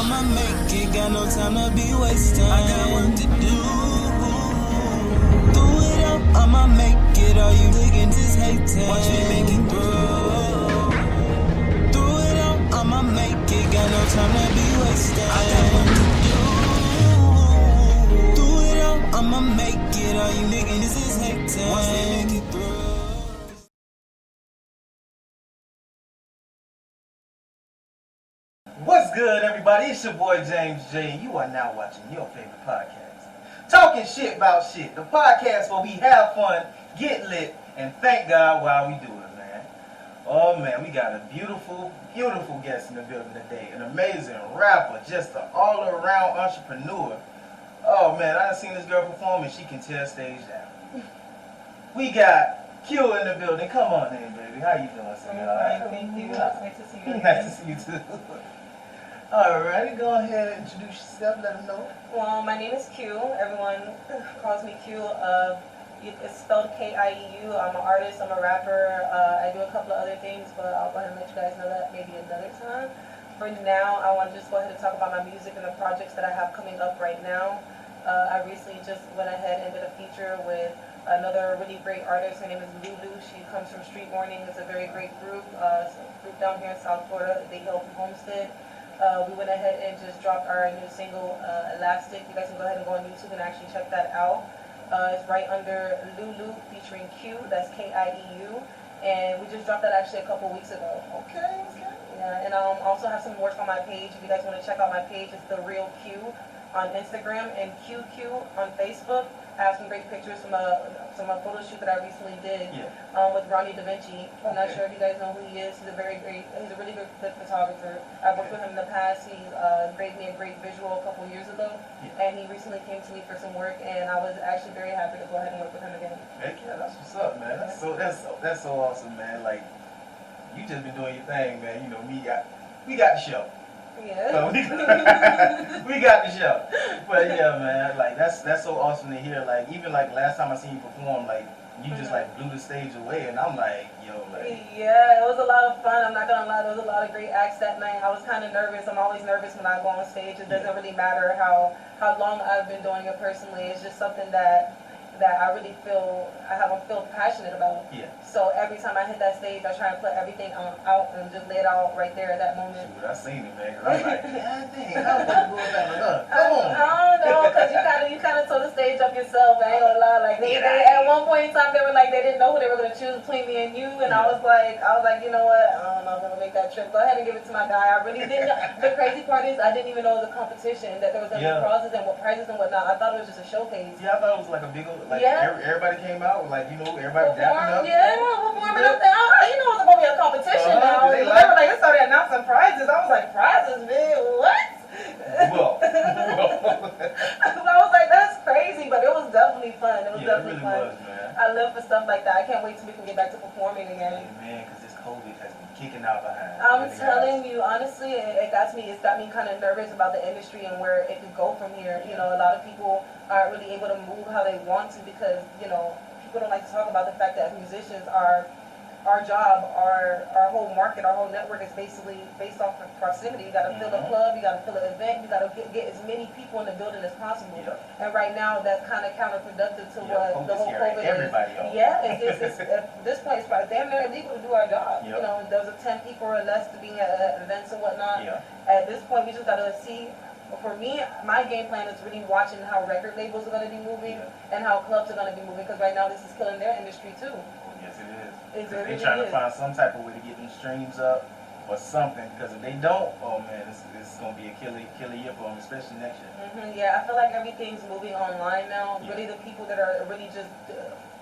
I'ma make it, got no time to be wasting. I got work to do. Do it up, I'ma make it. All you niggas is hating. Watch me make it through. Do it up, I'ma make it. Got no time to be wasting. I got work to do. Do it up, I'ma make it. All you niggas is hating. Watch me make it through. What's good, everybody? It's your boy James J, and you are now watching your favorite podcast, Talking Shit About Shit, the podcast where we have fun, get lit, and thank God while we do it, man. Oh man, we got a beautiful, beautiful guest in the building today. An amazing rapper, just an all-around entrepreneur. Oh man, I done seen this girl perform and she can tear stage down. We got Kieu in the building. Come on in, baby. How you doing, sweetheart? Thank you. Nice to see you. Nice to see you too. Alrighty, go ahead and introduce yourself, let them know. Well, my name is Kieu. Everyone calls me Kieu. It's spelled Kieu. I'm an artist, I'm a rapper. I do a couple of other things, but I'll go ahead and let you guys know that maybe another time. For now, I want to just go ahead and talk about my music and the projects that I have coming up right now. I recently just went ahead and did a feature with another really great artist. Her name is Lulu. She comes from Street Morning. It's a very great group. It's a group down here in South Florida. They hail from Homestead. We went ahead and just dropped our new single, Elastic. You guys can go ahead and go on YouTube and actually check that out. It's right under Lulu featuring Kieu. That's Kieu. And we just dropped that actually a couple weeks ago. Okay. Yeah, and I also have some work on my page. If you guys want to check out my page, it's The Real Kieu on Instagram and QQ on Facebook. I have some great pictures from a photo shoot that I recently did with Ronnie Da Vinci. I'm not sure if you guys know who he is. He's a really good photographer. I've worked with him in the past. He gave me a great visual a couple years ago, and he recently came to me for some work, and I was actually very happy to go ahead and work with him again. Heck yeah, that's what's up, man. That's so awesome, man. Like, you just been doing your thing, man. You know, we got the show. Yeah. So we got the show. But yeah, man, like that's so awesome to hear. Like even like last time I seen you perform, like you just like blew the stage away, and I'm like, yo, like. Yeah, it was a lot of fun. I'm not gonna lie, there was a lot of great acts that night. I was kind of nervous. I'm always nervous when I go on stage. It doesn't really matter how long I've been doing it personally. It's just something that I really feel passionate about. Yeah. So every time I hit that stage, I try and put everything out and just lay it out right there at that moment. Shoot, I seen it, man. I was like, yeah, dang, how am I going come on. I don't know, because you kind of tore the stage up yourself. I ain't gonna lie. Like they at one point in time, they were like they didn't know who they were gonna choose between me and you, and I was like, you know what? I don't know if I'm gonna make that trip. Go ahead and give it to my guy. I really didn't. The crazy part is I didn't even know it was a competition, that there was gonna be prizes and whatnot. I thought it was just a showcase. Yeah, I thought it was like a big old. Like everybody came out, like, you know, everybody dapping up. Yeah, performing up there. You know it's supposed to be a competition now. They were like, they started announcing prizes. I was like, prizes, man, what? Whoa. I was like, that's crazy, but it was definitely fun. It was definitely fun. Was, man. I live for stuff like that. I can't wait till we can get back to performing again. Man, because this COVID has been kicking out behind. I'm telling you, honestly, it's got me kind of nervous about the industry and where it could go from here. You know, a lot of people aren't really able to move how they want to because, you know, people don't like to talk about the fact that musicians are, our job, our whole market, our whole network is basically based off of proximity. You got to fill a club, you got to fill an event, you got to get as many people in the building as possible. And right now, that's kind of counterproductive to what the whole COVID is. Yeah, it's at this point, it's probably damn near illegal to do our job. You know, there's a 10 people or less to being at events and whatnot. At this point, we just got to see. For me, my game plan is really watching how record labels are going to be moving and how clubs are going to be moving, because right now this is killing their industry too. Yes, it is. They're really trying to find some type of way to get them streams up or something, because if they don't, oh man, it's going to be a killer year for them, especially next year. Yeah, I feel like everything's moving online now. Really, the people that are really just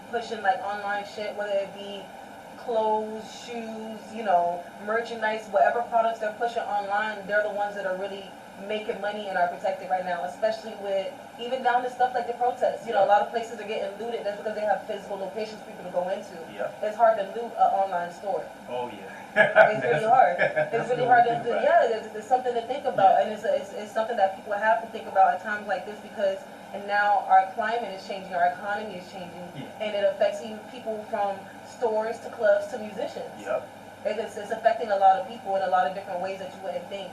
pushing like online shit, whether it be clothes, shoes, you know, merchandise, whatever products they're pushing online, they're the ones that are really making money and are protected right now, especially with even down to stuff like the protests. You know, a lot of places are getting looted. That's because they have physical locations for people to go into. It's hard to loot an online store. Oh yeah. It's really hard. It's really hard to do. Yeah, it's something to think about, and it's something that people have to think about at times like this, because now our climate is changing, our economy is changing, and it affects even people from stores to clubs to musicians. It's affecting a lot of people in a lot of different ways that you wouldn't think.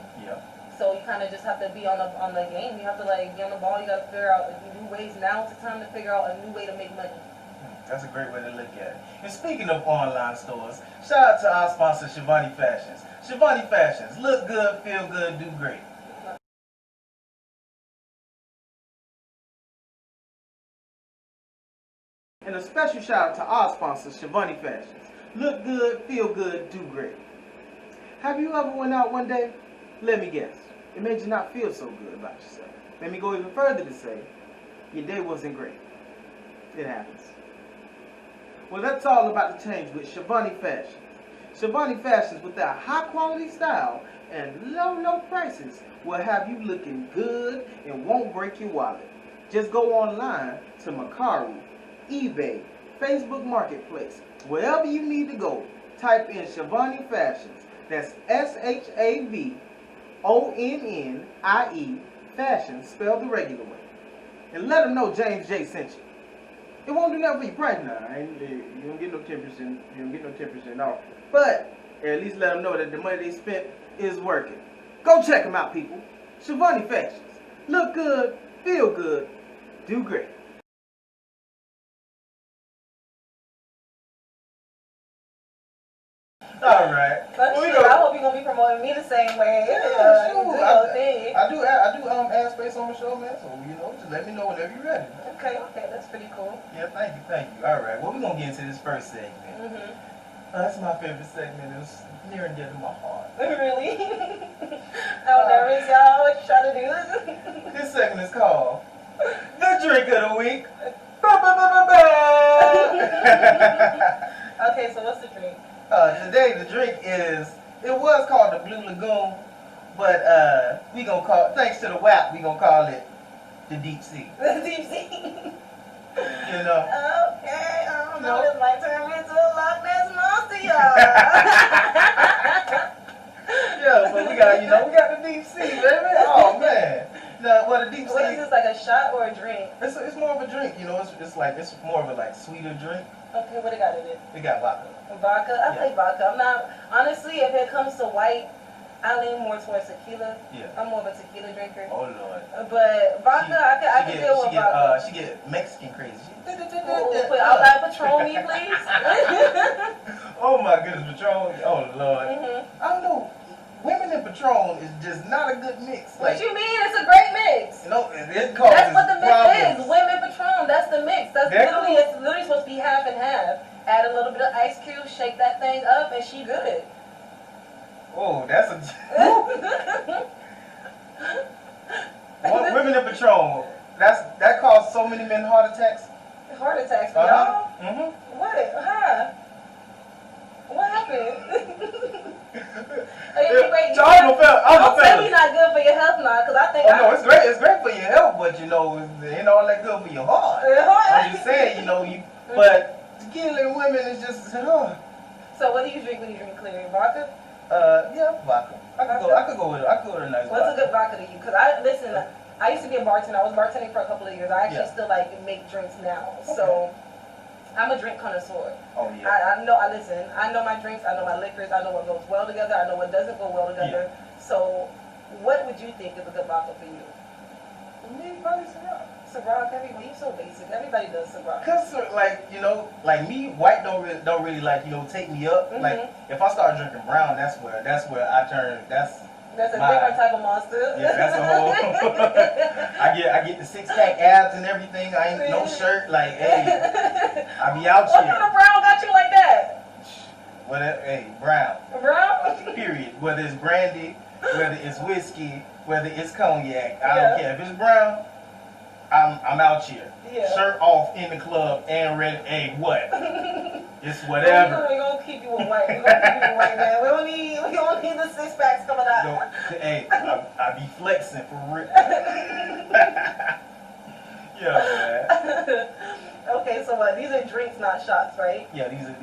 So you kind of just have to be on the game. You have to like be on the ball. You got to figure out new ways. Now it's the time to figure out a new way to make money. That's a great way to look at it. And speaking of online stores, shout out to our sponsor, Shivani Fashions. Shivani Fashions, look good, feel good, do great. And a special shout out to our sponsor, Shivani Fashions. Look good, feel good, do great. Have you ever went out one day? Let me guess. It made you not feel so good about yourself. Let me go even further to say, your day wasn't great. It happens. Well, that's all about to change with Shivani Fashions. Shivani Fashions, with their high quality style and low prices, will have you looking good and won't break your wallet. Just go online to Mercari, eBay, Facebook Marketplace, wherever you need to go. Type in Shivani Fashions. That's SHAVONNIE Fashions, spelled the regular way. And let them know James J sent you. It won't do nothing for your price now. You don't get no 10%. You don't get no 10% off. But at least let them know that the money they spent is working. Go check them out, people. Shivani Fashions. Look good, feel good, do great. All right. I hope you're gonna be promoting me the same way. I do ad space on my show, man. So just let me know whenever you're ready. Okay, that's pretty cool. Yeah, thank you. All right. Well, we're gonna get into this first segment. That's my favorite segment. It's near and dear to my heart. Really? How nervous, y'all? What you trying to do? This segment is called the Drink of the Week. Okay, so what's the drink? Today the drink it was called the Blue Lagoon, but we gonna call, thanks to the WAP, we gonna call it the Deep Sea. The Deep Sea. You know? Okay, I don't know, this might turn me into a Loch Ness monster, y'all. Yeah, but we got the Deep Sea, baby. Oh man. The Deep Sea. What is this, like a shot or a drink? It's more of a drink, it's more of a sweeter drink. Okay, what it got in it? It got vodka. Vodka? I like vodka. I'm not, honestly, if it comes to white, I lean more towards tequila. Yeah. I'm more of a tequila drinker. Oh Lord. But vodka, I can deal with vodka. She get Mexican crazy. Put out that Patron me, please. Oh my goodness, Patron. Oh Lord. I don't know. Women in Patron is just not a good mix. What you mean? It's a great mix. It causes That's what the mix problems. is. Women Patron. That's the mix. It's literally supposed to be half and half. Add a little bit of ice cube, shake that thing up, and she good. Oh, that's a. Women in Patron. That caused so many men heart attacks. Heart attacks for y'all? What? What happened? Don't tell me not good for your health now, because I think. Oh no, it's great. It's great for your health, but it ain't all that good for your heart. I'm just saying, but tequila and women is just. So what do you drink when you drink clear? Vodka? Yeah, vodka. I could go with a nice. What's a good vodka to you? Because I used to be a bartender. I was bartending for a couple of years. I actually still make drinks now. Okay. So I'm a drink connoisseur. Oh yeah. I know my drinks. I know my liquors. I know what goes well together. I know what doesn't go well together. Yeah. So what would you think is a good vodka for you? For me, probably Ciroc. Ciroc, you're so basic. Everybody does Ciroc. Cause like me, white don't really take me up. Like if I start drinking brown, that's where I turn. That's a different type of monster. Yeah, that's a whole. I get the 6-pack abs and everything. I ain't no shirt. Like, hey, I be out here. What kind of brown got you like that? Brown. Brown. Period. Whether it's brandy, whether it's whiskey, whether it's cognac, I don't care. If it's brown, I'm out here. Yeah. Shirt off in the club and ready. Hey, what? It's whatever. We're gonna keep you a white. Man. We don't need the 6-packs coming out. Hey, I be flexing for real. Yeah, man. Okay, so these are drinks, not shots, right? Yeah, these are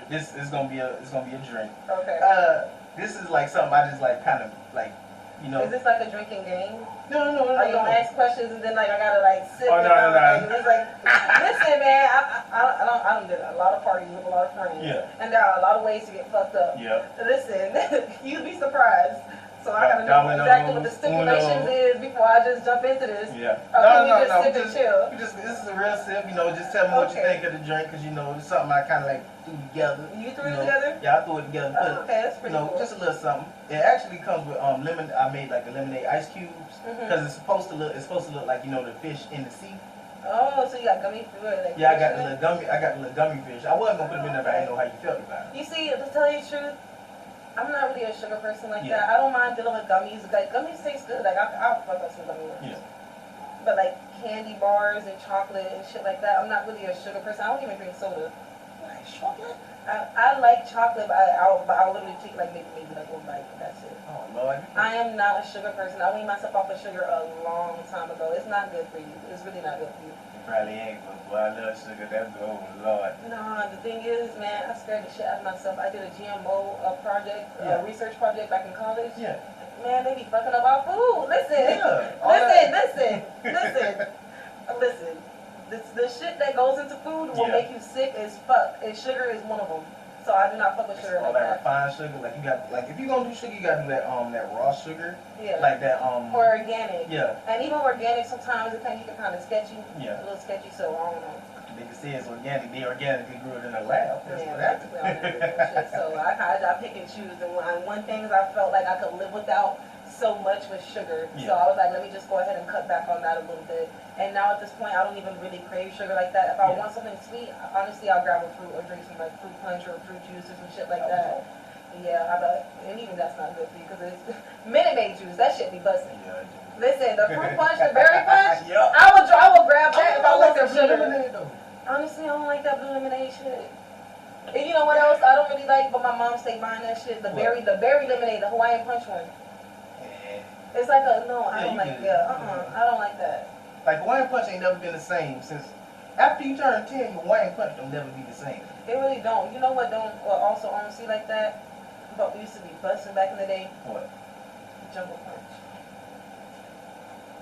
this is gonna be a drink. Okay. This is like something I just kind of Is this like a drinking game? No. Are you gonna ask questions and then I gotta sip? Oh no. It's like, listen, man, I don't did a lot of parties with a lot of friends. Yeah. And there are a lot of ways to get fucked up. Yeah. Listen, you'd be surprised. So I gotta know exactly what the stipulations is before I just jump into this. Yeah. Or can we just sip and chill? This is a real sip, you know, just tell me what you think of the drink, because, you know, it's something I kind of like threw together. You threw it together? Yeah, I threw it together. Oh, okay, that's pretty cool. Just a little something. It actually comes with lemon. I made like a lemonade ice cubes, because it's supposed to look like, you know, the fish in the sea. Oh, so you got gummy fish? Like yeah, I got the little gummy fish. I wasn't gonna put them in there, but I didn't know how you felt about it. You see, to tell you the truth, I'm not really a sugar person like that. I don't mind dealing with gummies. Like, gummies taste good. Like, I'll fuck up some gummy worms. Yeah. But like candy bars and chocolate and shit like that, I'm not really a sugar person. I don't even drink soda. Like chocolate? I like chocolate, but I'll literally take like maybe like one bite. That's it. Oh Lord. I am not a sugar person. I weaned myself off of sugar a long time ago. It's not good for you. It's really not good for you. It probably ain't, but boy, I love sugar. That's oh Lord. No, the thing is, man, I scared the shit out of myself. I did a GMO project, research project back in college. Yeah. Man, they be fucking up our food. Listen, listen. The shit that goes into food will make you sick as fuck, and sugar is one of them. So I do not fuck with sugar all like that. Refined sugar, like you got, like if you gonna do sugar, you gotta do that raw sugar. Yeah. Like that or organic. Yeah. And even organic sometimes it can get kind of sketchy. Yeah. A little sketchy, so I don't know. They can say it's organic. They organically grew it in a lab. That's what happened. So I pick and choose, and one thing is I felt like I could live without so much with sugar. Yeah. So I was like, let me just go ahead and cut back on that a little bit. And now at this point, I don't even really crave sugar like that. If I want something sweet, honestly, I'll grab a fruit or drink some like fruit punch or fruit juice or some shit like that. Yeah, and even that's not good for you because it's Minute Maid juice. That shit be busting. Yeah, listen, the fruit punch, the berry punch, I will grab that if I want some sugar. Honestly, I don't like that blue lemonade shit. And you know what else I don't really like, but my mom stayed buying that shit, the berry lemonade, the Hawaiian punch one. It's like I don't like I don't like that. Like Hawaiian punch ain't never been the same since after you turn 10. Hawaiian punch don't never be the same. It really don't. You know what also see like that? But we used to be busting back in the day. What? Jungle punch.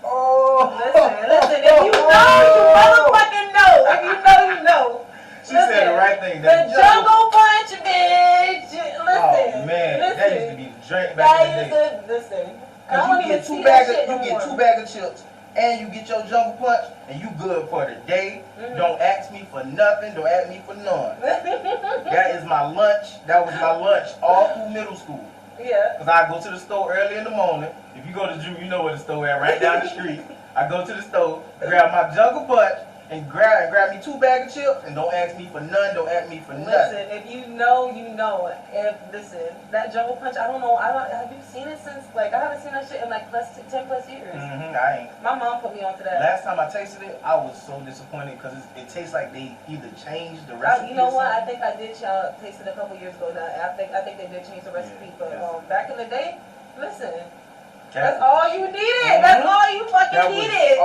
Oh. Listen. If you know, you motherfucking know. If you know, you know. She said the right thing. The jungle punch, bitch. Listen. Oh man, that used to be the drink back in the day. Listen. Cause you get two bags of chips, and you get your jungle punch, and you good for the day. Don't ask me for nothing. Don't ask me for none. That is my lunch. That was my lunch all through middle school. Yeah. Cause I go to the store early in the morning. If you go to Drew, you know where the store at, right down the street. I go to the store, grab my jungle punch, and grab me 2 bags of chips, and don't ask me for none. Don't ask me for nothing. Listen, if you know, you know. That jungle punch, I don't know. Have you seen it since? Like, I haven't seen that shit in like 10+ years. I ain't. My mom put me onto that. Last time I tasted it, I was so disappointed because it tastes like they either changed the recipe. You know what? I think I did taste it a couple years ago. Now I think they did change the recipe, but back in the day, listen, that's all you needed. That's all you fucking needed.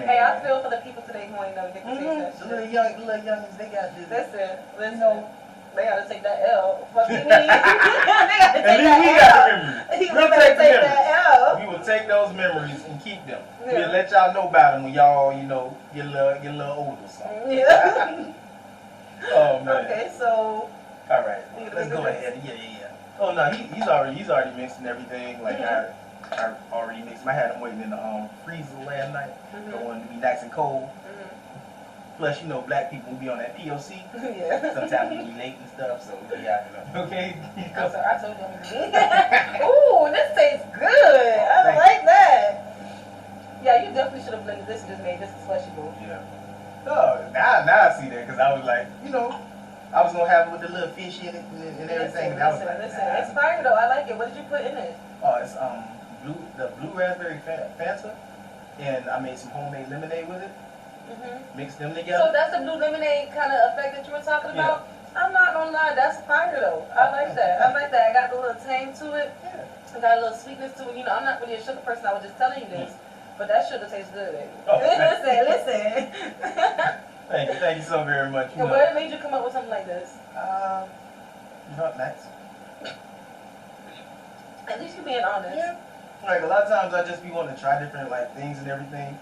Hey, I feel for the people today who ain't never get to taste that shit. The little youngins, they got this. Listen. They gotta take that L. Fuck me. They gotta take that L. We will take those memories and keep them. We'll let y'all know about them when y'all, get a little older or something. Yeah. Oh man. Okay, so. All right. Let's go ahead. Yeah. Oh no, he's already mixing everything. Like I already mixed. I had him waiting in the freezer last night. Don't want it to be nice and cold. Plus, black people be on that POC. Yeah. Sometimes we be late and stuff, so yeah, okay. I'm sorry, I told you. Ooh, this tastes good. I like that. Yeah, you definitely should have blended this and just made this a slushy bowl. Yeah. Oh, now I see that because I was like, I was gonna have it with the little fish in it and everything. Listen, it's fire though. I like it. What did you put in it? Oh, it's the blue raspberry Fanta, and I made some homemade lemonade with it. Mix them together. So that's the blue lemonade kind of effect that you were talking about? Yeah. I'm not gonna lie, that's fire though. I like that. I got a little tang to it. Yeah. I got a little sweetness to it. I'm not really a sugar person. I was just telling you this. But that sugar tastes good. Oh, listen. Thank you so very much. And what made you come up with something like this? Nice. At least you're being honest. Yeah. Like a lot of times I just be wanting to try different things and everything.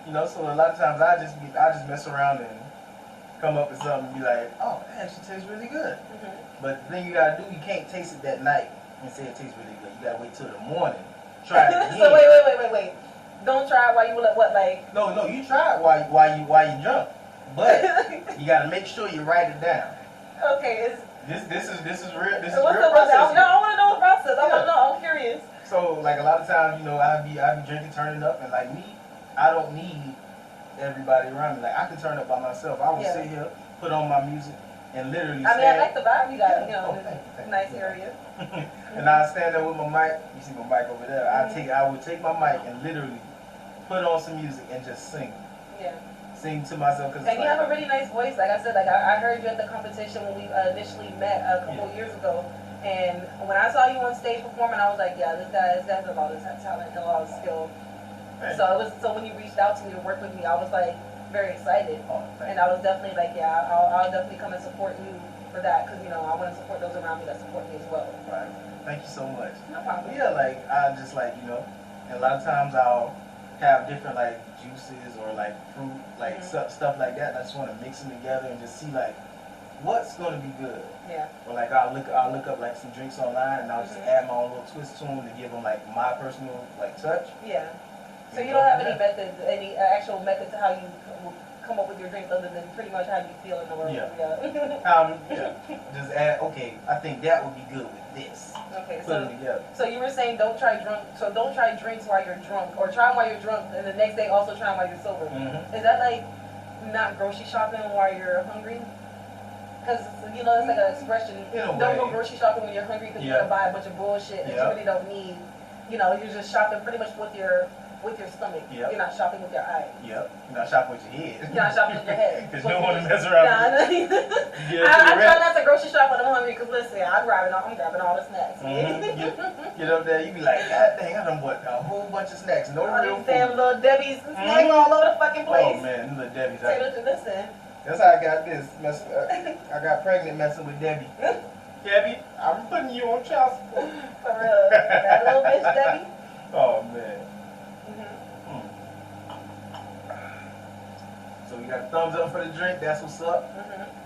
So a lot of times I just mess around and come up with something and be like, oh, that actually tastes really good. But the thing you gotta do, you can't taste it that night and say it tastes really good. You gotta wait till the morning. Try it again. So wait. Don't try it while you what like? No, you try it while you drunk, but you gotta make sure you write it down. Okay, This is real. This is what's real the process? process. I want to know the process. I Yeah. want to know. I'm curious. So like a lot of times, you know, I be drinking, turning up, and like me, I don't need everybody around me. Like I can turn up by myself. I will sit here, put on my music, and literally. I like the vibe you got. You know, thank nice you. area. And I stand there with my mic. You see my mic over there. I would take my mic and literally put on some music and just sing. Yeah. Sing to myself. And you have a really nice voice. Like I said, like I heard you at the competition when we initially met a couple years ago. And when I saw you on stage performing, I was like, yeah, this guy has a lot of talent and a lot of skill. Right. So when you reached out to me to work with me, I was like very excited. Oh, And I was definitely like, yeah, I'll definitely come and support you for that, because, you know, I want to support those around me that support me as well. Right. Thank you so much. No problem. Yeah, like I just like, you know, and a lot of times I'll have different like juices or like fruit, like stuff like that. I just want to mix them together and just see like what's gonna be good. Yeah. Or like I'll look up like some drinks online and I'll just add my own little twist to them to give them like my personal like touch. Yeah. So you don't have any method, any actual method to how you come up with your drinks other than pretty much how you feel in the world. Yeah. Yeah. Just add. Okay, I think that would be good with this. Okay. Put them together. So you were saying don't try drinks while you're drunk, or try them while you're drunk, and the next day also try them while you're sober. Is that like not grocery shopping while you're hungry? Because, you know, it's like an expression, don't go grocery shopping when you're hungry because you're going to buy a bunch of bullshit that you really don't need. You know, you're just shopping pretty much with your stomach. Yep. You're not shopping with your eyes. Yep. You're not shopping with your head. You're not shopping with your head. Because you don't want to mess around. I try not to grocery shop when I'm hungry because, listen, I'm grabbing all the snacks. Get up there, you be like, God dang, I done bought a whole bunch of snacks. No real food. Damn little Debbie's snacks all over the fucking place. Oh, man, little Debbie's. Listen. That's how I got this. I got pregnant messing with Debbie. Debbie, I'm putting you on child support. For real. That little bitch, Debbie. Oh, man. So we got a thumbs up for the drink. That's what's up.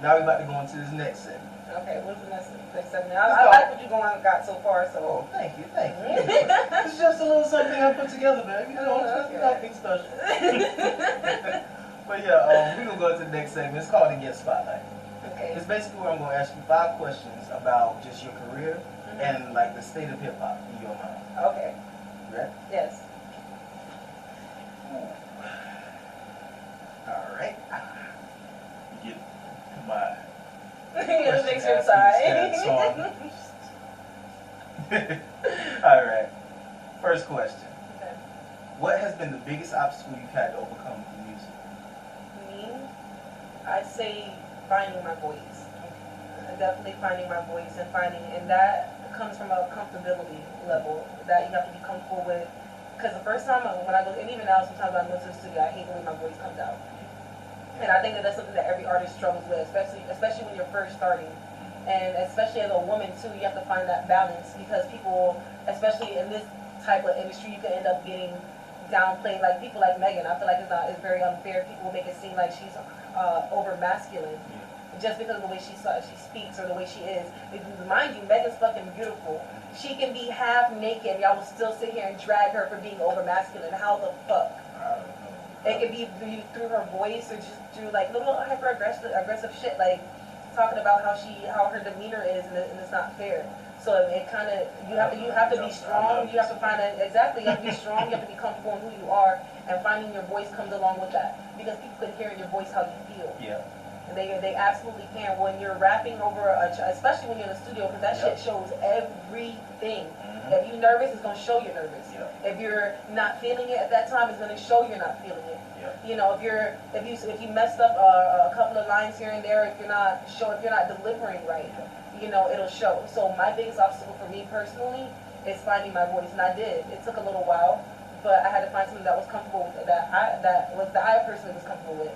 Now we about to go into this next segment. Okay, what's the next segment? I like what you got so far. So. Oh, thank you. It's just a little something I put together, baby. You know, it's nothing special. But yeah, we're going to go into the next segment. It's called the Guest Spotlight. Okay. It's basically where I'm going to ask you 5 questions about just your career and like the state of hip-hop in your mind. Okay. You ready? Yes. All right. You get my It makes your side. All right. First question. Okay. What has been the biggest obstacle you've had to overcome with music? Me, I'd say finding my voice. Definitely finding my voice and that comes from a comfortability level that you have to be comfortable with. Because the first time when I go, and even now sometimes when I go to the studio, I hate the way my voice comes out. And I think that's something that every artist struggles with, especially when you're first starting. And especially as a woman too, you have to find that balance, because people, especially in this type of industry, you can end up getting downplayed. Like people like Megan, I feel like it's very unfair. People will make it seem like she's over masculine just because of the way she speaks or the way she is. Mind you, Megan's fucking beautiful. She can be half naked and y'all will still sit here and drag her for being over masculine. How the fuck? It could be through her voice or just through like little hyper aggressive shit, like talking about how her demeanor is, and it's not fair. So it kind of you have to be strong. You have to find you have to be strong. You have to be comfortable in who you are, and finding your voice comes along with that, because people can hear in your voice how you feel. Yeah. And they absolutely can. When you're rapping over especially when you're in the studio, because that shit shows everything. If you're nervous, it's gonna show you're nervous. If you're not feeling it at that time, it's gonna show you're not feeling it. You know, if you messed up a couple of lines here and there, if you're not delivering right, you know, it'll show. So my biggest obstacle for me personally is finding my voice, and I did. It took a little while, but I had to find something that was comfortable with, that I personally was comfortable with,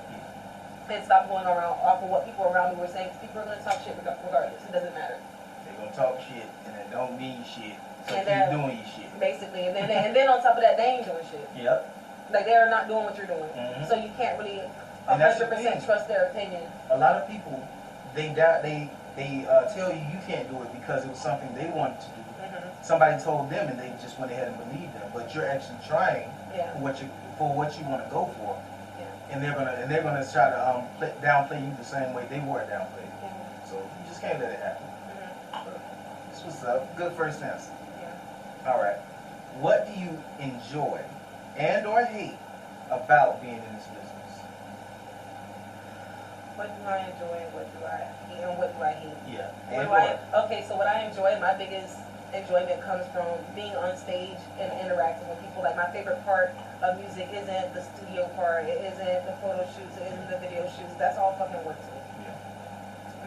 and stop going around off of what people around me were saying. Because people are gonna talk shit regardless. It doesn't matter. They're gonna talk shit, and it don't mean shit. So And keep doing your shit. Basically, and then on top of that, they ain't doing shit. Yep. Like they're not doing what you're doing, so you can't really 100% trust their opinion. A lot of people, they tell you you can't do it because it was something they wanted to do, somebody told them and they just went ahead and believed them. But you're actually trying Yeah. for what you want to go for, Yeah. and they're gonna try to downplay you the same way they were downplayed. Mhm. So you just can't let it happen. Mhm. But this was a good first answer. Yeah. All right. What do you enjoy and or hate about being in this business? What do I enjoy and what do I hate and what do I hate? Yeah. What And do I, or. okay, so what I enjoy, my biggest enjoyment comes from being on stage and interacting with people. Like my favorite part of music isn't the studio part, it isn't the photo shoots, it isn't the video shoots. That's all fucking work to me.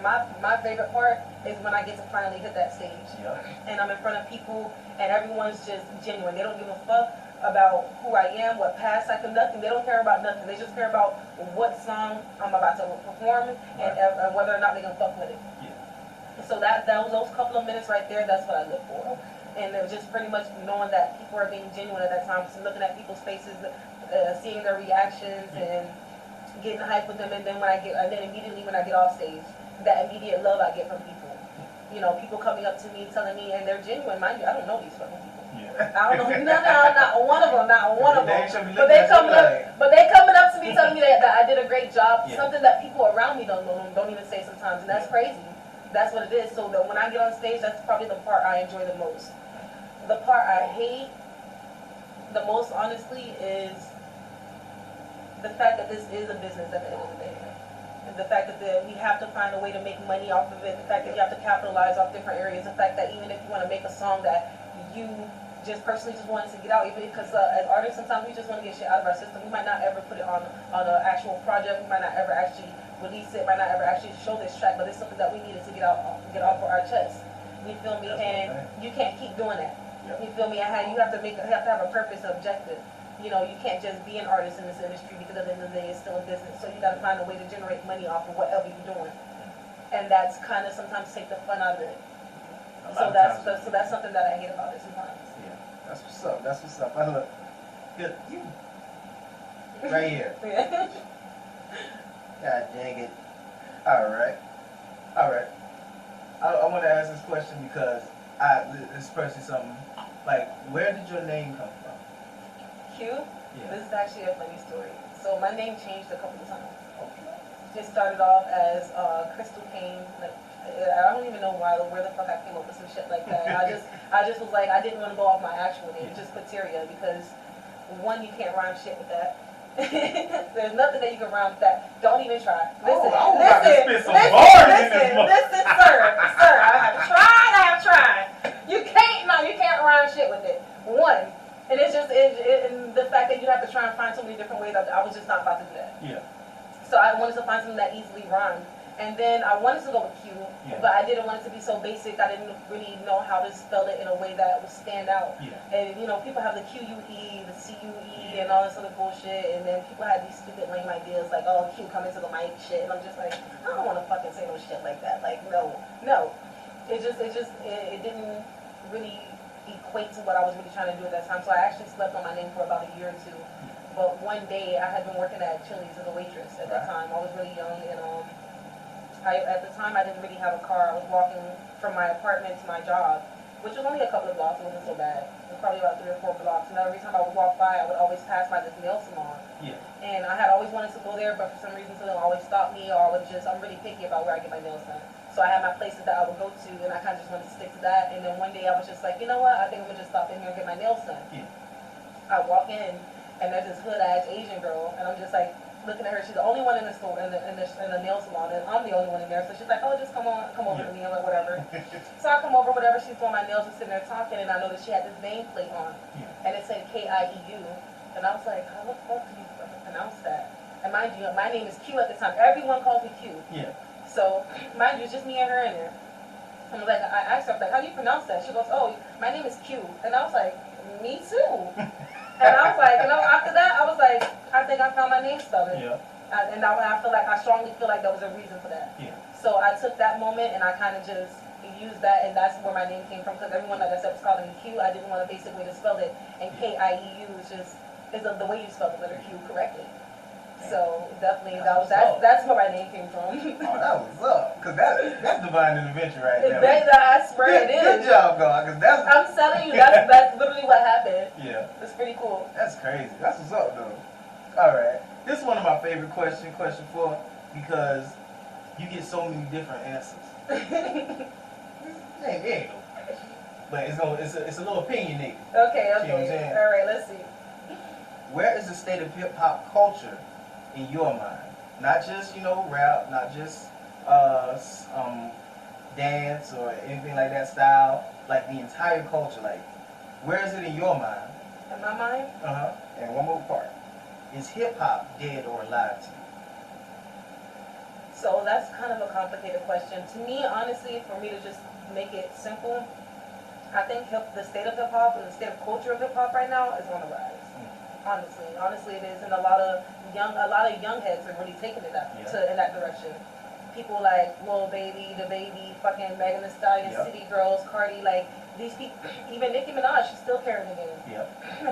My favorite part is when I get to finally hit that stage. Yeah. And I'm in front of people and everyone's just genuine. They don't give a fuck about who I am, what past I can, nothing. They don't care about nothing. They just care about what song I'm about to perform and whether or not they can fuck with it. Yeah. So that was those couple of minutes right there, that's what I live for. And it was just pretty much knowing that people are being genuine at that time, just looking at people's faces, seeing their reactions and getting hyped with them. And then immediately when I get off stage, that immediate love I get from people. You know, people coming up to me, telling me, and they're genuine, mind you, I don't know these fucking people. Yeah. I don't know, not one of them, not one of them. But they coming up to me telling me that I did a great job, Yeah. something that people around me don't even say sometimes, and that's crazy. That's what it is. So that when I get on stage, that's probably the part I enjoy the most. The part I hate the most, honestly, is the fact that this is a business at the end of the day. The fact that we have to find a way to make money off of it, the fact that you have to capitalize off different areas, the fact that even if you want to make a song that you just personally just wanted to get out, even because as artists sometimes we just want to get shit out of our system. We might not ever put it on an actual project, we might not ever actually release it, might not ever actually show this track, but it's something that we needed to get off of our chest. You feel me? And you can't keep doing that. You feel me? And you have to have a purpose, objective. You know, you can't just be an artist in this industry because at the end of the day it's still a business. So you got to find a way to generate money off of whatever you're doing, and that's kind of sometimes take the fun out of it. So that's something that I hate about it sometimes. Yeah, that's what's up. That's what's up. I look good. You right here. God dang it. All right. I want to ask this question because it's personally something like, where did your name come from? Kieu? Yeah. This is actually a funny story. So my name changed a couple of times. Okay. It started off as Crystal Kane. Like I don't even know where the fuck I came up with some shit like that. I just was like, I didn't want to go off my actual name, just Pateria, because one, you can't rhyme shit with that. There's nothing that you can rhyme with that. Don't even try. Listen, listen, sir. I have tried. You can't rhyme shit with it. One. And it's just and the fact that you have to try and find so many different ways. I was just not about to do that. Yeah. So I wanted to find something that easily rhymed. And then I wanted to go with Kieu, but I didn't want it to be so basic. I didn't really know how to spell it in a way that would stand out. Yeah. And you know, people have the QUE, the CUE, and all this other bullshit. And then people had these stupid lame ideas like, oh, Kieu come into the mic shit. And I'm just like, I don't want to fucking say no shit like that. Like, no. It didn't really equate to what I was really trying to do at that time. So I actually slept on my name for about a year or two. But one day I had been working at Chili's as a waitress at that time. I was really young, and at the time I didn't really have a car. I was walking from my apartment to my job, which was only a couple of blocks. It wasn't so bad. It was probably about 3 or 4 blocks. And every time I would walk by, I would always pass by this nail salon. Yeah. And I had always wanted to go there, but for some reason someone always stopped me, or I'm really picky about where I get my nails done. So I had my places that I would go to, and I kind of just wanted to stick to that. And then one day I was just like, you know what? I think I'm gonna just stop in here and get my nails done. Yeah. I walk in, and there's this hood-ass Asian girl, and I'm just like looking at her. She's the only one in the store, in the nail salon, and I'm the only one in there. So she's like, oh, just come over to me, or whatever. So I come over, whatever. She's doing my nails and sitting there talking, and I noticed she had this nameplate on, and it said Kieu, and I was like, how the fuck do you pronounce that? And mind you, my name is Kieu at the time. Everyone calls me Kieu. Yeah. So, mind you, it's just me and her in there. And like, I asked her, like, how do you pronounce that? She goes, oh, my name is Kieu. And I was like, me too. And I was like, after that, I was like, I think I found my name spelling. Yeah. And I strongly feel like there was a reason for that. Yeah. So I took that moment and I kind of just used that, and that's where my name came from. Because everyone, like I said, was calling me Kieu. I didn't want a basic way to spell it. And Kieu is just the way you spell the letter Q correctly. So definitely that's where my name came from. Oh, that was up. Cause that's divine intervention right there. I swear it is. Good job, God. Cause that's. I'm telling you, that's literally what happened. Yeah. It's pretty cool. That's crazy. That's what's up, though. All right. This is one of my favorite question 4, because you get so many different answers. It ain't no question, but it's a little opinionated. Okay. See what I'm saying? All right. Let's see. Where is the state of hip hop culture in your mind? Not just rap, not just dance or anything like that style. Like the entire culture. Like, where is it in your mind? In my mind? And one more part. Is hip hop dead or alive to you? So that's kind of a complicated question. To me, honestly, for me to just make it simple, I think the state of hip hop and the state of culture of hip hop right now is on the rise. Honestly, it is, and a lot of young heads are really taking it up in that direction. People like Lil Baby, The Baby, fucking Megan Thee Stallion, City Girls, Cardi, like these people. Even Nicki Minaj, she's still carrying the game.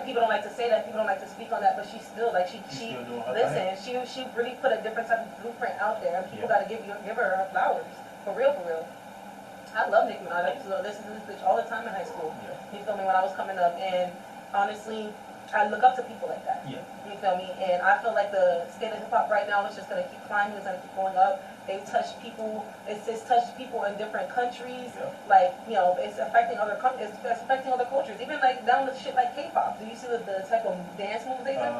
People don't like to say that. People don't like to speak on that, but she's still like she listen. She really put a different type of blueprint out there, and people got to give her her flowers for real. I love Nicki Minaj. I used to listen to this bitch all the time in high school. You feel me? When I was coming up, and honestly, I look up to people like that. You feel me? And I feel like the state of hip hop right now is just gonna keep climbing. It's gonna keep going up. They've touched people. It's touched people in different countries. Like it's affecting other it's affecting other cultures. Even like down to shit like K-pop. Do you see the type of dance moves they do?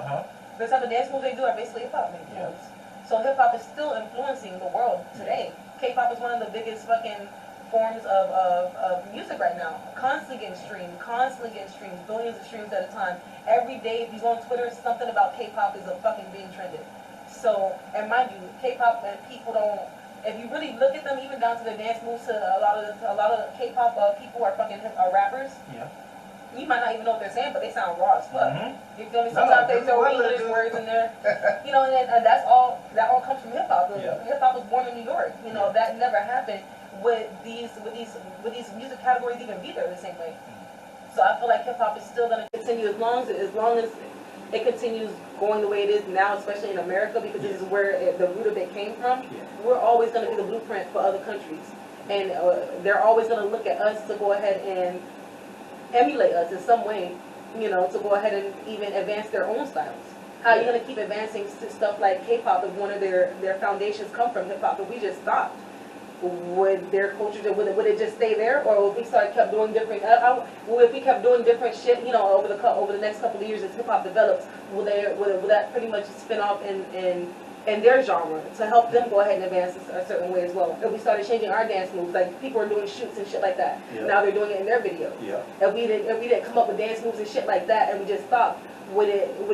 The type of dance moves they do are basically hip hop moves. So hip hop is still influencing the world today. K-pop is one of the biggest fucking forms of music right now. Constantly getting streamed, billions of streams at a time. Every day, if you go on Twitter, something about K-pop is fucking being trended. So, and mind you, K-pop and people don't. If you really look at them, even down to the dance moves, to a lot of K-pop people are fucking rappers. You might not even know what they're saying, but they sound raw as fuck. You feel me? Sometimes they throw English words in there. And that's all. That all comes from hip hop. Hip hop was born in New York. That never happened. Would these music categories even be there the same way? So I feel like hip hop is still going to continue as long as it continues going the way it is now, especially in America, because this is where the root of it came from. We're always going to be the blueprint for other countries, and they're always going to look at us to go ahead and emulate us in some way, to go ahead and even advance their own styles. How are you going to keep advancing stuff like K-pop if one of their foundations come from hip hop? If we just stopped, would their culture, would it just stay there, or if we kept doing different, if we kept doing different shit, over the next couple of years as hip hop develops, will that pretty much spin off in their genre to help them go ahead and advance a certain way as well? If we started changing our dance moves, like people are doing shoots and shit like that, now they're doing it in their videos. If we didn't come up with dance moves and shit like that, and we just stopped, would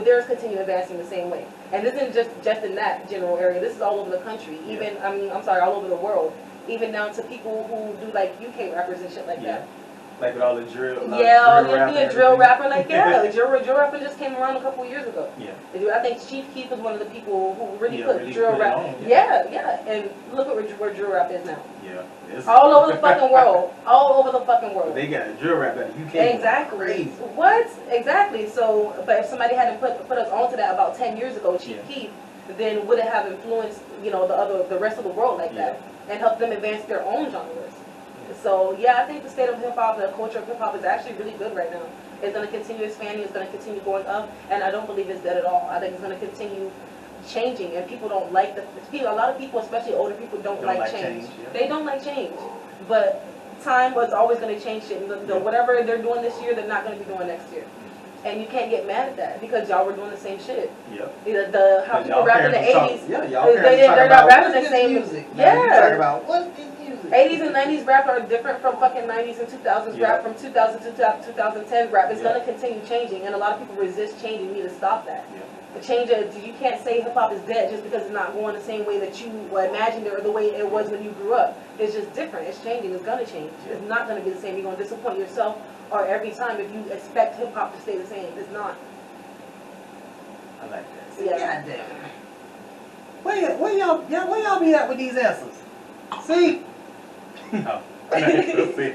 theirs continue advancing the same way? And this isn't just in that general area. This is all over the country. Even all over the world. Even down to people who do like UK rappers and shit like that. Like with all the drill. Drill rapper, like drill rapper just came around a couple years ago. I think Chief Keef was one of the people who really put drill rap. And look at where drill rap is now. All over the fucking world. All over the fucking world. They got drill rap in the UK. Exactly. Crazy. What? Exactly. So, but if somebody hadn't put us onto that about 10 years ago, Chief Keef, then would it have influenced the rest of the world like that, and helped them advance their own genres? So I think the state of hip hop, the culture of hip hop, is actually really good right now. It's going to continue expanding. It's going to continue going up, and I don't believe it's dead at all. I think it's going to continue changing, and people don't like a lot of people, especially older people, don't like change. They don't like change, but time was always going to change shit. Whatever they're doing this year, they're not going to be doing next year. And you can't get mad at that because y'all were doing the same shit. How people rap in the 80s. They're not rapping the same music. Talk about what's this music. 80s and 90s rap are different from fucking 90s and 2000s rap, from 2000 to 2010 rap. It's gonna continue changing, and a lot of people resist change and need to stop that. The change you can't say hip hop is dead just because it's not going the same way that you imagined it or the way it was when you grew up. It's just different. It's changing. It's gonna change. It's not gonna be the same. You're gonna disappoint yourself or every time if you expect hip hop to stay the same. It's not. I like that. See, goddamn. Where y'all be at with these answers? See? No. See.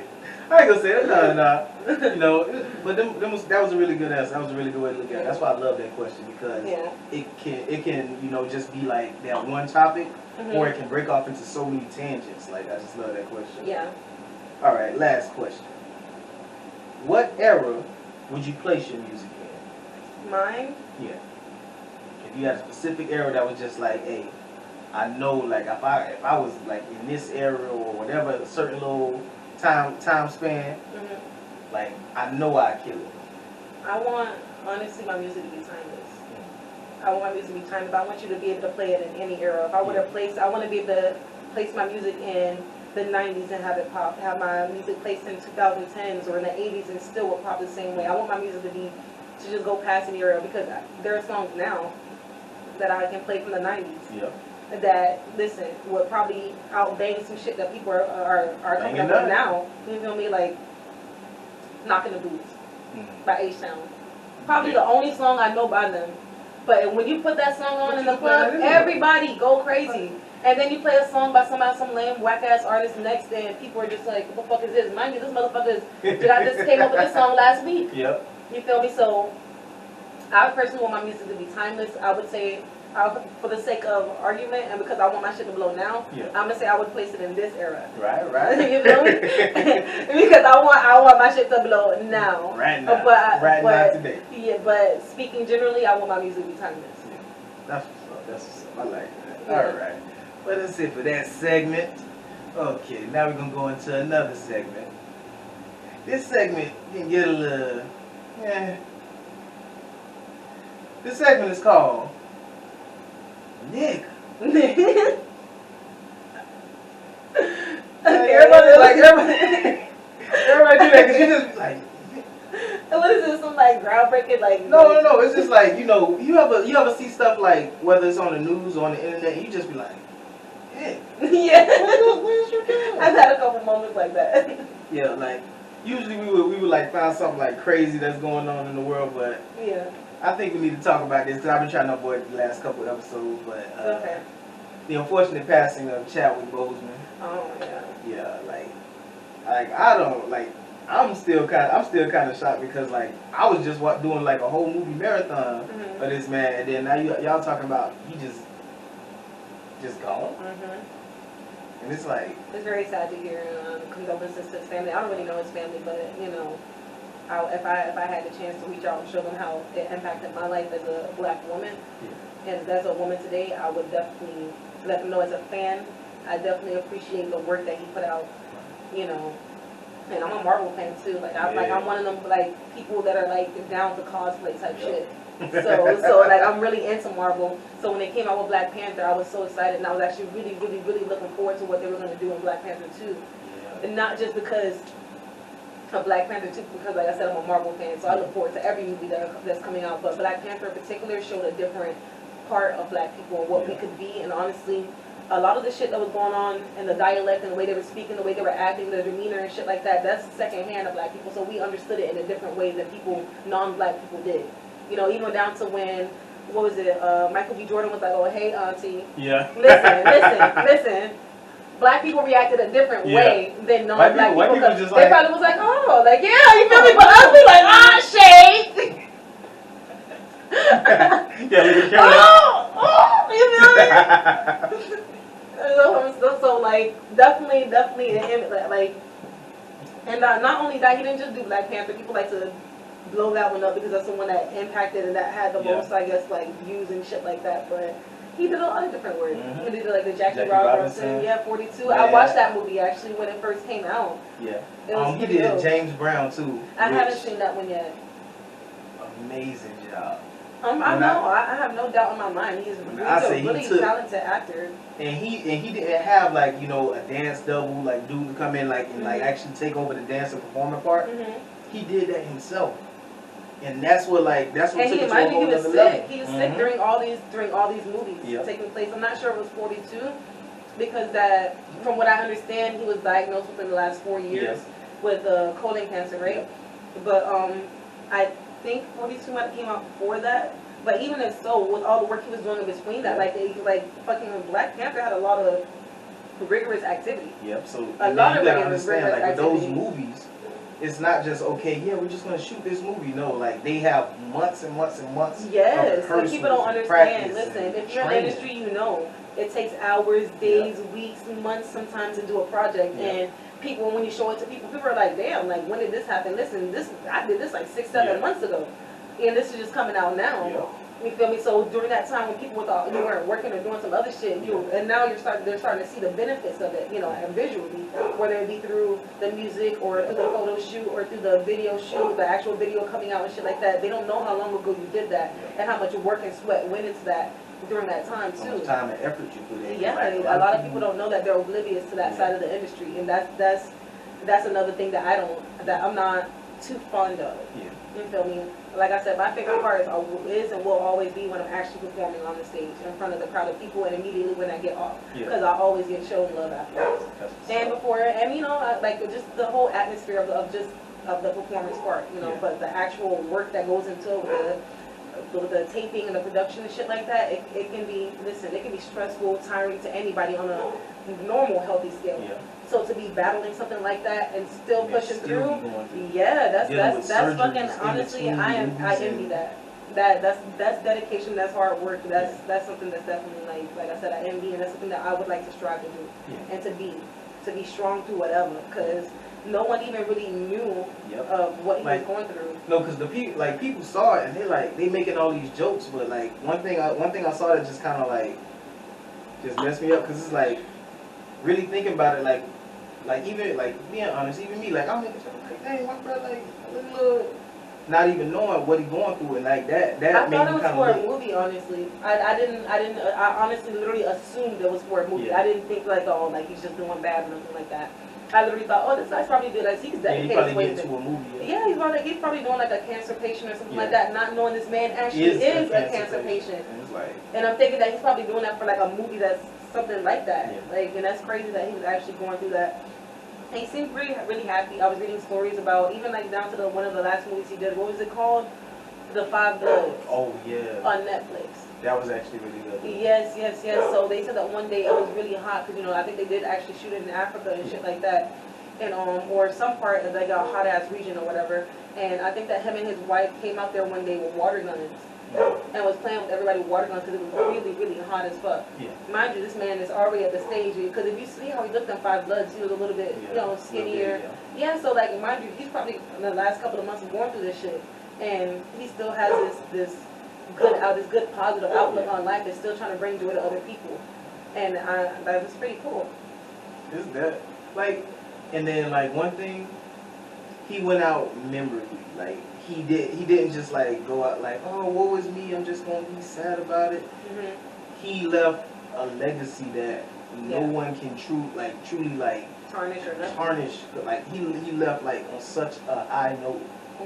I ain't gonna say that. Nah. You know, but that was a really good answer. That was a really good way to look at it. That's why I love that question because it can you know just be like that one topic, or it can break off into so many tangents. Like I just love that question. Yeah. All right, last question. What era would you place your music in? Mine? Yeah. If you had a specific era that was just like, hey, I know like if I was like in this era or whatever, a certain little time span, like I know I'd kill it. I want honestly my music to be timeless. I want my music to be timeless. I want you to be able to play it in any era. If I were to place, I want to be able to place my music in the 90s and have it pop. Have my music placed in 2010s or in the 80s and still will pop the same way. I want my music to just go past any era because there are songs now that I can play from the 90s. Yeah. That listen would probably outbang some shit that people are coming up with now. You feel me? Like Knocking the Boots by H-Town. Probably the only song I know by them. But when you put that song on in the club, everybody go crazy. And then you play a song by some lame whack ass artist next day, and people are just like, "What the fuck is this?" Mind you, this motherfucker just came up with this song last week. Yep. You feel me? So I personally want my music to be timeless. I would say, for the sake of argument and because I want my shit to blow now, I'm gonna say I would place it in this era. Right. You feel me? Because I want my shit to blow now. Right now. But now today. Yeah, but speaking generally, I want my music to be timeless. Yeah. That's what's up. I like that. Yeah. All right. Well, that's it for that segment. Okay, now we're gonna go into another segment. This segment can get a little, This segment is called Nigga. Everybody do that because you just be like. What is this? Some like groundbreaking like? No. It's just like you know you ever see stuff like whether it's on the news or on the internet, and you just be like, yeah. What is you doing? I've had a couple moments like that. Yeah, like usually we would like find something like crazy that's going on in the world, but I think we need to talk about this because I've been trying to avoid it the last couple episodes, but the unfortunate passing of Chadwick Boseman. Oh yeah. Yeah, like I don't like. I'm still kind of shocked because like I was just doing like a whole movie marathon of this man, and then now y'all talking about he just gone. And it's like it's very sad to hear. Condolences to his family. I don't really know his family, but you know, if I had the chance to reach out and show them how it impacted my life as a black woman and as a woman today, I would definitely let them know as a fan. I definitely appreciate the work that he put out. You know. And I'm a Marvel fan too. Like I'm one of them like people that are like down to cosplay type shit. So like I'm really into Marvel. So when they came out with Black Panther, I was so excited, and I was actually really looking forward to what they were going to do in Black Panther 2. And not just because of Black Panther 2, because like I said, I'm a Marvel fan, so I look forward to every movie that's coming out. But Black Panther in particular showed a different part of black people and what we could be. And honestly, a lot of the shit that was going on in the dialect and the way they were speaking, the way they were acting, their demeanor and shit like that, that's secondhand of black people. So we understood it in a different way than non-black people did. You know, even down to when, what was it, Michael B. Jordan was like, oh, hey, auntie. Yeah. Listen. Black people reacted a different way than non-black people. Just they probably was like, oh, like, yeah, you feel me? But us be like, ah, shade. You feel me? So like definitely like, and not only that, he didn't just do Black Panther. People like to blow that one up because that's the one that impacted and that had the most, I guess, like views and shit like that. But he did a lot of different work. He did like the Jackie Robinson, 42. I watched that movie actually when it first came out. Yeah. He did James Brown too. I haven't seen that one yet. Amazing job. I have no doubt in my mind. He's a really talented actor. And he didn't have like, you know, a dance double, like dude to come in like and like actually take over the dance and performing part. He did that himself. And that's what took it to a whole other level. He was sick during all these movies taking place. I'm not sure it was 42 because that, from what I understand, he was diagnosed within the last 4 years with colon cancer, right? But I think 42 might have came out before that. But even if so, with all the work he was doing in between that, fucking Black Panther had a lot of rigorous activity. Yep. So a lot of you gotta understand, like with those movies, it's not just okay. Yeah, we're just gonna shoot this movie. No, like they have months and months and months. Yes, and people don't understand. Practice Listen, and if you're in the training. industry, you know it takes hours, days, weeks, months sometimes to do a project. Yeah. And people, when you show it to people, people are like, "Damn, like when did this happen?" Listen, I did this like 6-7 months ago, and this is just coming out now. Yeah. You feel me? So during that time when people thought you weren't working or doing some other shit, and now they're starting to see the benefits of it, you know, and visually, whether it be through the music or through the photo shoot or through the video shoot, the actual video coming out and shit like that. They don't know how long ago you did that and how much work and sweat went into that during that time too. How much time and effort you put in. Yeah, Like, a lot of people don't know that. They're oblivious to that side of the industry, and that's another thing that I'm not too fond of. Yeah. You feel me? Like I said, my favorite part is and will always be when I'm actually performing on the stage in front of the crowd of people, and immediately when I get off, because I always get shown love afterwards. And before, and you know, like just the whole atmosphere of the performance part, you know. But the actual work that goes into it, with the taping and the production and shit like that, it can be stressful, tiring to anybody on a normal healthy scale. Yeah. So to be battling something like that and still pushing through, through, yeah, that's fucking, surgeries honestly, I envy that. That's dedication, that's hard work, that's something that's definitely like I said, I envy, and that's something that I would like to strive to do, and to be strong through whatever, because no one even really knew of what he was going through. No, because the people saw it and they making all these jokes, but like one thing I saw that just kind of just messed me up, because it's like really thinking about it, like even being honest, even me, like I'm like, dang, my brother, like a little, not even knowing what he's going through, and like that I made thought me it was kind for of a movie, honestly. I honestly literally assumed it was for a movie. Yeah. I didn't think like, oh, like he's just doing bad or nothing like that. I literally thought, oh, this guy's probably good. Like he's dedicated. he probably get into a movie. Yeah, he's probably doing like a cancer patient or something like that, not knowing this man actually is a cancer patient. And it's like, and I'm thinking that he's probably doing that for like a movie that's something like that. Like, and that's crazy that he was actually going through that. And he seemed really, really happy. I was reading stories about, even like down to one of the last movies he did. What was it called? The Five Bloods. Oh yeah. On Netflix. That was actually really good. Yes. So they said that one day it was really hot because, you know, I think they did actually shoot it in Africa and shit like that, and or some part of like a hot ass region or whatever. And I think that him and his wife came out there one day with water guns and was playing with everybody with water guns because it was really, really hot as fuck. Yeah. Mind you, this man is already at the stage, because if you see how he looked in Five Bloods, he was a little bit, you know, skinnier. Yeah, so like, mind you, he's probably in the last couple of months going through this shit, and he still has this good positive outlook on life, and still trying to bring joy to other people, and that was pretty cool. Is that and then one thing, he went out memorably. Like he didn't just go out like, oh, woe is me, I'm just gonna be sad about it. He left a legacy that no one can truly tarnish or nothing. Tarnish. Like he left on such a high note,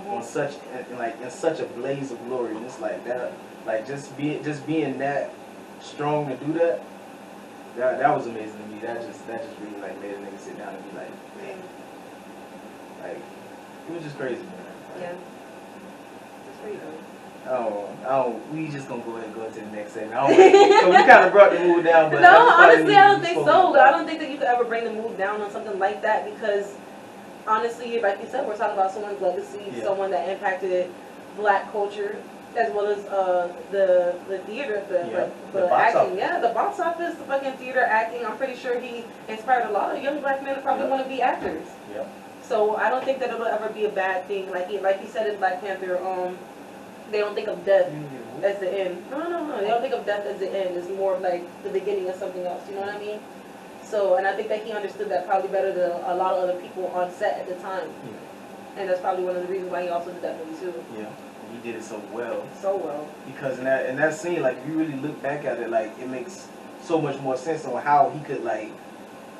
on such in such a blaze of glory. And it's like that, just being that strong to do that. That was amazing to me. That just really made a nigga sit down and be like, man, it was just crazy, man. Yeah. It's pretty cool. Oh, we just gonna go ahead and go into the next segment. So we kind of brought the mood down, but no, honestly, I don't think so. I don't think that you could ever bring the mood down on something like that, because honestly, like you said, we're talking about someone's legacy, someone that impacted Black culture, as well as the theater, the acting. Yeah, the box office, the fucking theater acting. I'm pretty sure he inspired a lot of young Black men to probably want to be actors. Yeah. So I don't think that it'll ever be a bad thing. Like he said in Black Panther, they don't think of death as the end. No. They don't think of death as the end. It's more of like the beginning of something else. You know what I mean? So, and I think that he understood that probably better than a lot of other people on set at the time. Yeah. And that's probably one of the reasons why he also did that movie too. Yeah. He did it so well. So well. Because in that scene, if you really look back at it, it makes so much more sense on how he could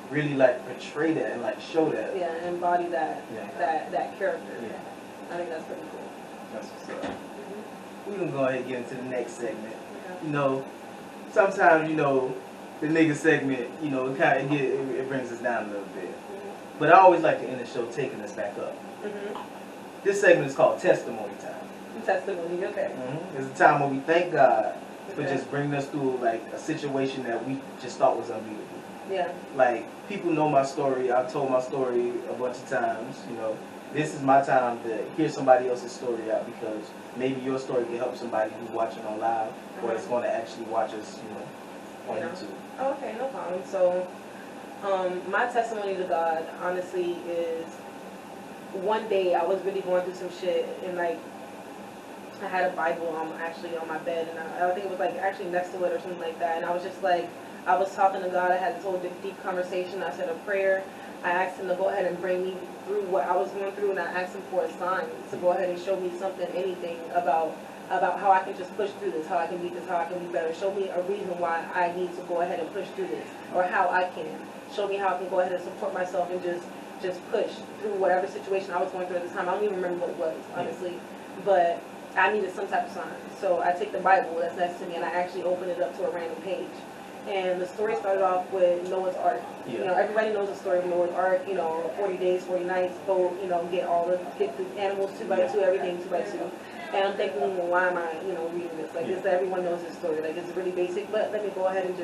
really portray that and show that. Yeah, embody that character. Yeah. I think that's pretty cool. That's what's up. We're gonna go ahead and get into the next segment. You know, sometimes the nigga segment, it brings us down a little bit. But I always like to end the show taking us back up. This segment is called Testimony Time. Testimony, okay. It's a time where we thank God for just bringing us through a situation that we just thought was unbeatable. Yeah. People know my story. I've told my story a bunch of times, this is my time to hear somebody else's story out, because maybe your story can help somebody who's watching on live, or is going to actually watch us, on YouTube. Oh, okay, no problem. So, my testimony to God, honestly, is one day I was really going through some shit, and like I had a Bible actually on my bed, and I think it was like actually next to it or something like that, and I was just like, I was talking to God. I had this whole deep conversation. I said a prayer. I asked him to go ahead and bring me through what I was going through, and I asked him for a sign to go ahead and show me something, anything about how I can just push through this, how I can beat this, how I can be better. Show me a reason why I need to go ahead and push through this, or how I can. Show me how I can go ahead and support myself and just push through whatever situation I was going through at the time. I don't even remember what it was, honestly, but I needed some type of sign. So I take the Bible that's next to me, and I actually open it up to a random page. And the story started off with Noah's Ark. Yeah. Everybody knows the story of Noah's Ark. 40 days, 40 nights, boat. Get the animals 2 by 2, everything 2 by 2. And I'm thinking, well, why am I, reading this? Like, this, everyone knows this story. Like, it's really basic, but let me go ahead and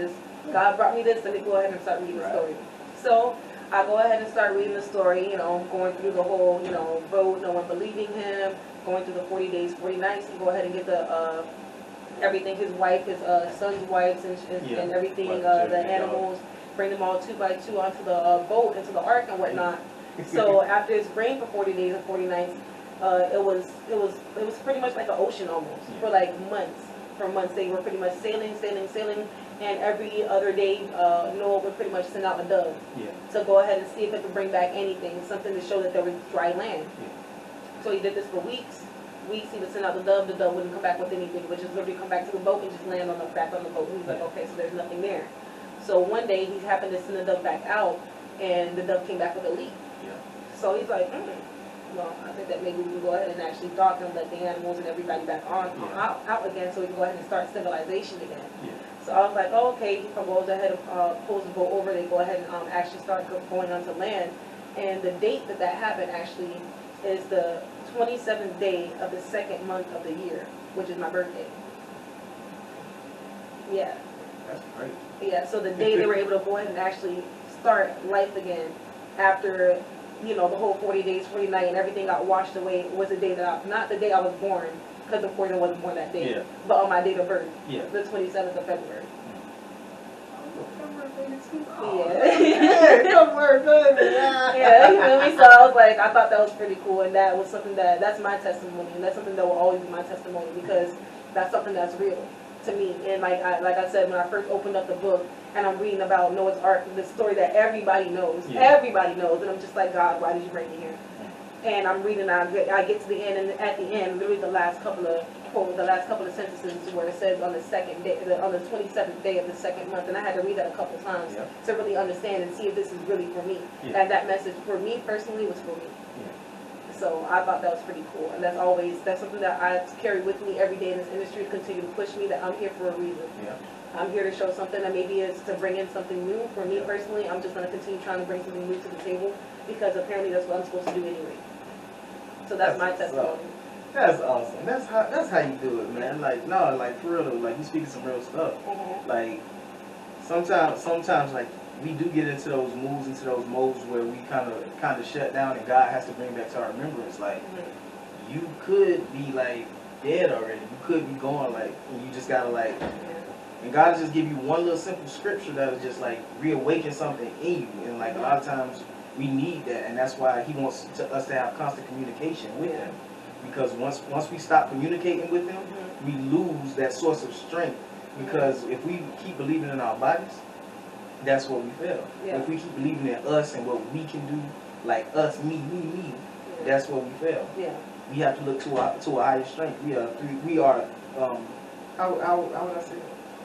God brought me this. Let me go ahead and start reading the story. So I go ahead and start reading the story. Going through the whole, boat, no one believing him. Going through the 40 days, 40 nights. You go ahead and get the everything, his wife, his son's wives, and everything, the animals, bring them all 2 by 2 onto the boat, into the ark and whatnot. So after it's rained for 40 days and 40 nights, it was pretty much like an ocean almost for like months. For months they were pretty much sailing, and every other day Noah would pretty much send out a dove to go ahead and see if it could bring back anything, something to show that there was dry land. So he did this for weeks. He would send out the dove wouldn't come back with anything, which is literally come back to the boat and just land back on the boat. He's like, okay, so there's nothing there. So one day he happened to send the dove back out, and the dove came back with a leak. So he's like, well, I think that maybe we can go ahead and actually dock and let the animals and everybody back out again, so we can go ahead and start civilization again. So I was like, oh, okay. He goes ahead and pulls the boat over. They go ahead and actually start going onto land. And the date that happened actually is the 27th day of the 2nd month of the year, which is my birthday. Yeah. That's great. Yeah, so the day they were able to go ahead and actually start life again after, the whole 40 days, 40 nights, and everything got washed away was the day not the day I was born, because of course I wasn't born that day, but on my date of birth, the 27th of February. Yeah, you feel me? So I was like, I thought that was pretty cool, and that was something that's my testimony, and that's something that will always be my testimony, because that's something that's real to me. And like I said, when I first opened up the book and I'm reading about Noah's Ark, the story that everybody knows, and I'm just like, God, why did you bring me here? And I'm reading, I get to the end, and at the end, literally the last couple of sentences where it says on the 2nd day, on the 27th day of the 2nd month, and I had to read that a couple times to really understand and see if this is really for me. And that message for me personally was for me. So I thought that was pretty cool, and that's something that I carry with me every day in this industry to continue to push me that I'm here for a reason. I'm here to show something that maybe is to bring in something new. For me personally, I'm just going to continue trying to bring something new to the table, because apparently that's what I'm supposed to do anyway. So that's my testimony. That's awesome. That's how you do it, man. Like, no, like for real, like you speaking some real stuff. Like sometimes like we do get into those modes where we kind of shut down, and God has to bring back to our remembrance. Like you could be like dead already. You could be gone, like, and you just gotta like, and God will just give you one little simple scripture that will just like reawaken something in you. And like a lot of times we need that, and that's why He wants us to have constant communication with Him. Because once we stop communicating with Him, we lose that source of strength. Because if we keep believing in our bodies, that's where we fail. If we keep believing in us and what we can do, like us, me, that's where we fail. We have to look to a higher strength. We are how would I say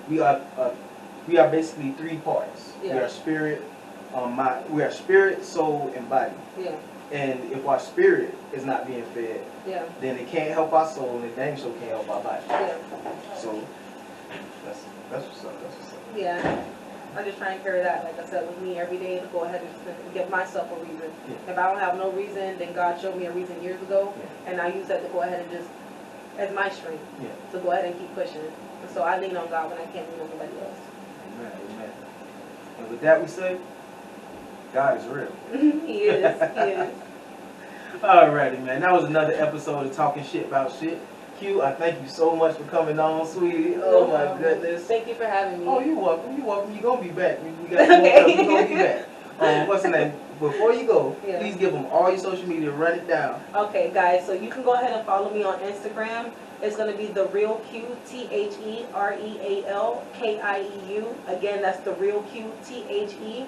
that? We are basically 3 parts. We are spirit, we are spirit, soul, and body. And if our spirit is not being fed, then it can't help our soul, and it dang sure can't help our body. So that's what's up. That's what's up. Yeah. I just try and carry that, like I said, with me every day to go ahead and give myself a reason. If I don't have no reason, then God showed me a reason years ago, and I use that to go ahead and just, as my strength, to go ahead and keep pushing. And so I lean on God when I can't lean on nobody else. Amen. And with that we say, God is real. He is. Alrighty, man. That was another episode of Talking Shit About Shit. Kieu, I thank you so much for coming on, sweetie. Oh my goodness. Thank you for having me. Oh, you're welcome. You're welcome. You're gonna be back. We got more stuff. We're gonna be back. What's the name? Before you go, please give them all your social media. Run it down. Okay, guys. So you can go ahead and follow me on Instagram. It's gonna be The Real Kieu, TheRealKieu. Again, that's The Real Kieu, TheRealKieu.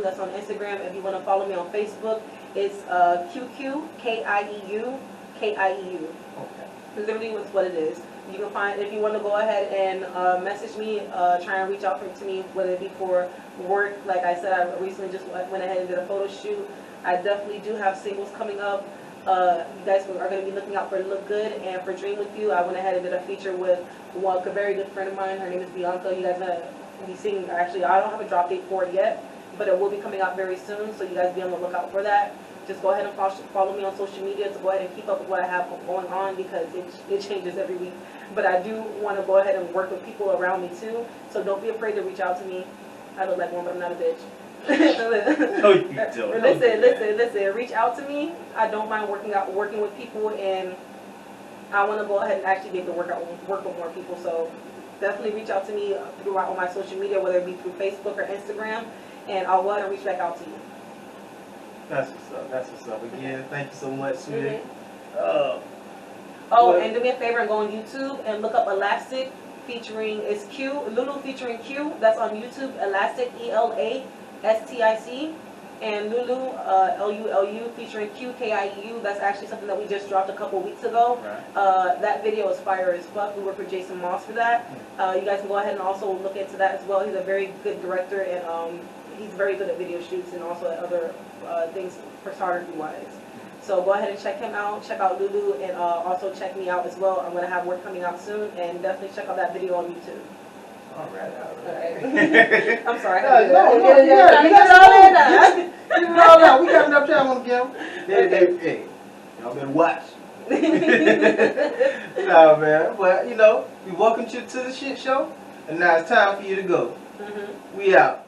That's on Instagram. If you want to follow me on Facebook, it's QQ Kieu. KIEU. Okay. Literally, what's what it is. You can find, if you want to go ahead and message me, try and reach out to me, whether it be for work. Like I said, I recently just went ahead and did a photo shoot. I definitely do have singles coming up. You guys are going to be looking out for Look Good and for Dream With You. I went ahead and did a feature with a very good friend of mine. Her name is Bianca. You guys are going to be seeing, actually, I don't have a drop date for it yet, but it will be coming out very soon, so you guys be on the lookout for that. Just go ahead and follow me on social media to go ahead and keep up with what I have going on, because it changes every week. But I do want to go ahead and work with people around me too, so don't be afraid to reach out to me. I look like one, but I'm not a bitch. No, you don't. Listen. Reach out to me. I don't mind working with people, and I want to go ahead and actually be able to work with more people. So definitely reach out to me throughout all my social media, whether it be through Facebook or Instagram, and I'll go ahead and reach back out to you. That's what's up. That's what's up. Again, thank you so much, sweetie. And do me a favor and go on YouTube and look up Elastic featuring Lulu featuring Kieu. That's on YouTube. Elastic, ELASTIC, and Lulu LULU featuring Kieu KIEU. That's actually something that we just dropped a couple weeks ago. Right. That video is fire as fuck. We worked with Jason Moss for that. You guys can go ahead and also look into that as well. He's a very good director, and he's very good at video shoots and also at other things photography wise. So go ahead and check him out, check out Lulu, and also check me out as well. I'm going to have work coming out soon, and definitely check out that video on YouTube. All right. I'm sorry. You got it all. We got enough time on the camera. Hey, y'all better watch. Nah, man. But, we welcomed you to the shit show, and now it's time for you to go. We out.